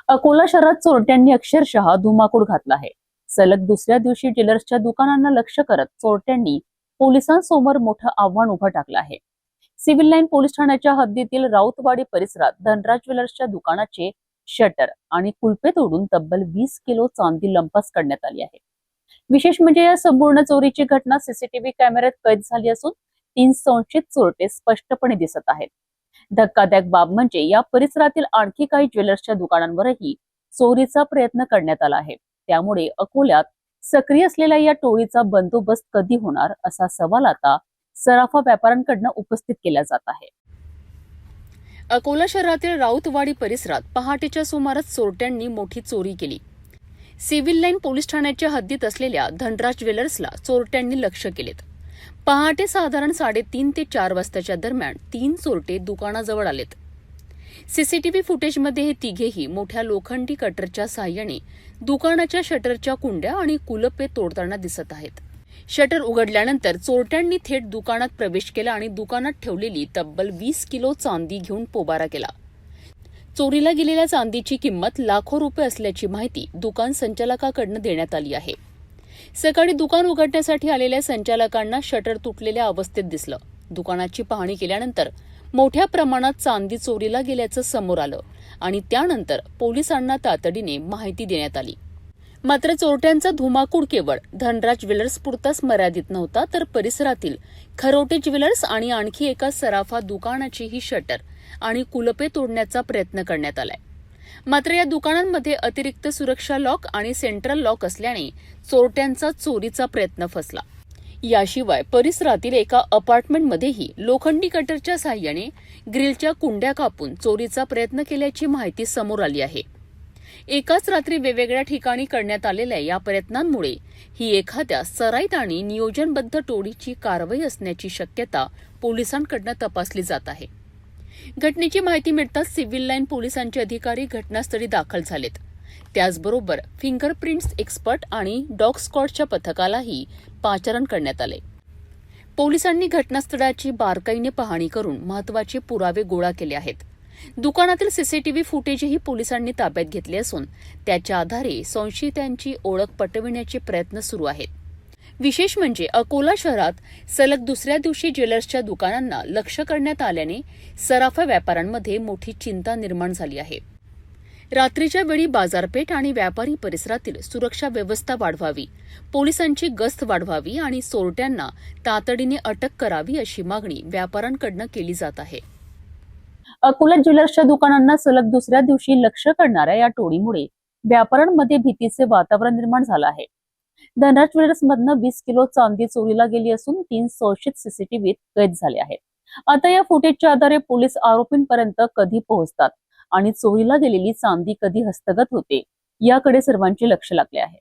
अकोला शहरात चोरट्यांनी अक्षरशः धुमाकूळ घातला आहे. सलग दुसऱ्या दिवशी ज्वेलर्सच्या दुकानांना लक्ष्य करत चोरट्यांनी पोलिसांसमोर मोठं आव्हान उभं टाकलं आहे. सिव्हिल लाईन पोलीस ठाण्याच्या हद्दीतील राऊतवाडी परिसरात धनराज ज्वेलर्सच्या दुकानाचे शटर आणि कुलपे तोडून तब्बल 20 किलो चांदी लंपास करण्यात आली आहे. विशेष म्हणजे या संपूर्ण चोरीची घटना सीसीटीव्ही कॅमेऱ्यात कैद झाली असून 3 संशयित चोरटे स्पष्टपणे दिसत आहेत. धक्कादायक बाब म्हणजे या परिसरातील आणखी काही ज्वेलर्सच्या दुकानांवरही चोरीचा प्रयत्न करण्यात आला आहे. त्यामुळे अकोल्यात सक्रिय असलेल्या या टोळीचा बंदोबस्त कधी होणार असा सवाल आता सराफा व्यापाऱ्यांकडून उपस्थित केला जात आहे. अकोला शहरातील राऊतवाडी परिसरात पहाटेच्या सुमारास चोरट्यांनी मोठी चोरी केली. सिव्हिल लाईन पोलीस ठाण्याच्या हद्दीत असलेल्या धनराज ज्वेलर्सला चोरट्यांनी लक्ष्य केलेत. पहाटे साधारण 3:30 ते 4 वाजताच्या दरम्यान 3 चोरटे दुकानाजवळ आलेत. सीसीटीव्ही फुटेजमध्ये हे तिघेही मोठ्या लोखंडी कटरच्या साहाय्याने दुकानाच्या शटरच्या कुंड्या आणि कुलपे तोडताना दिसत आहेत. शटर उघडल्यानंतर चोरट्यांनी थेट दुकानात प्रवेश केला आणि दुकानात ठेवलेली तब्बल 20 किलो चांदी घेऊन पोबारा केला. चोरीला गेलेल्या चांदीची किंमत लाखो रुपये असल्याची माहिती दुकान संचालकाकडून देण्यात आली आहे. सकाळी दुकान उघडण्यासाठी आलेल्या संचालकांना शटर तुटलेल्या अवस्थेत दिसलं. दुकानाची पाहणी केल्यानंतर मोठ्या प्रमाणात चांदी चोरीला गेल्याचं समोर आलं आणि त्यानंतर पोलिसांना तातडीने माहिती देण्यात आली. मात्र चोरट्यांचा धुमाकूळ केवळ धनराज ज्वेलर्स पुरताच मर्यादित नव्हता, तर परिसरातील खरोटे ज्वेलर्स आणि आणखी एका सराफा दुकानाचीही शटर आणि कुलपे तोडण्याचा प्रयत्न करण्यात आलाय. मात्र या दुकानांमध्ये अतिरिक्त सुरक्षा लॉक आणि सेंट्रल लॉक असल्याने चोरट्यांचा चोरीचा प्रयत्न फसला. याशिवाय परिसरातील एका अपार्टमेंटमध्येही लोखंडी कटरच्या साहाय्याने ग्रिलच्या कुंड्या कापून चोरीचा प्रयत्न केल्याची माहिती समोर आली आहे. एकाच रात्री वेगवेगळ्या ठिकाणी करण्यात आलेल्या या प्रयत्नांमुळे ही एखाद्या सराईत आणि नियोजनबद्ध टोळीची कारवाई असण्याची शक्यता पोलिसांकडून तपासली जात आहे. घटनेची माहिती मिळताच सिव्हिल लाईन पोलिसांचे अधिकारी घटनास्थळी दाखल झालेत. त्याचबरोबर फिंगरप्रिंट्स एक्सपर्ट आणि डॉग स्क्वॉडच्या पथकालाही पाचारण करण्यात आले. पोलिसांनी घटनास्थळाची बारकाईने पाहणी करून महत्त्वाचे पुरावे गोळा केले आहेत. दुकानातील सीसीटीव्ही फुटेजही पोलिसांनी ताब्यात घेतले असून त्याच्या आधारे संशयितांची ओळख पटविण्याचे प्रयत्न सुरू आहेत. विशेष म्हणजे अकोला शहरात सलग दुसऱ्या दिवशी ज्वेलर्सच्या दुकानांना लक्ष्य करण्यात आल्याने सराफा व्यापाऱ्यांमध्ये मोठी चिंता निर्माण झाली आहे. रात्रीच्या वेळी बाजारपेठ आणि व्यापारी परिसरातील सुरक्षा व्यवस्था वाढवावी, पोलिसांची गस्त वाढवावी आणि चोरट्यांना तातडीने अटक करावी अशी मागणी व्यापाऱ्यांकडून केली जात आहे. अकोला ज्वेलर्सच्या दुकानांना सलग दुसऱ्या दिवशी लक्ष्य करणाऱ्या या टोळीमुळे व्यापाऱ्यांमध्ये भीतीचे वातावरण निर्माण झालं आहे. धनराज ज्वेलर्स मधनं 20 किलो चांदी चोरीला गेली असून 3 संशयित सीसीटीव्हीत कैद झाले आहेत. आता या फुटेजच्या आधारे पोलीस आरोपींपर्यंत कधी पोहोचतात आणि चोरीला गेलेली चांदी कधी हस्तगत होते याकडे सर्वांचे लक्ष लागले आहे.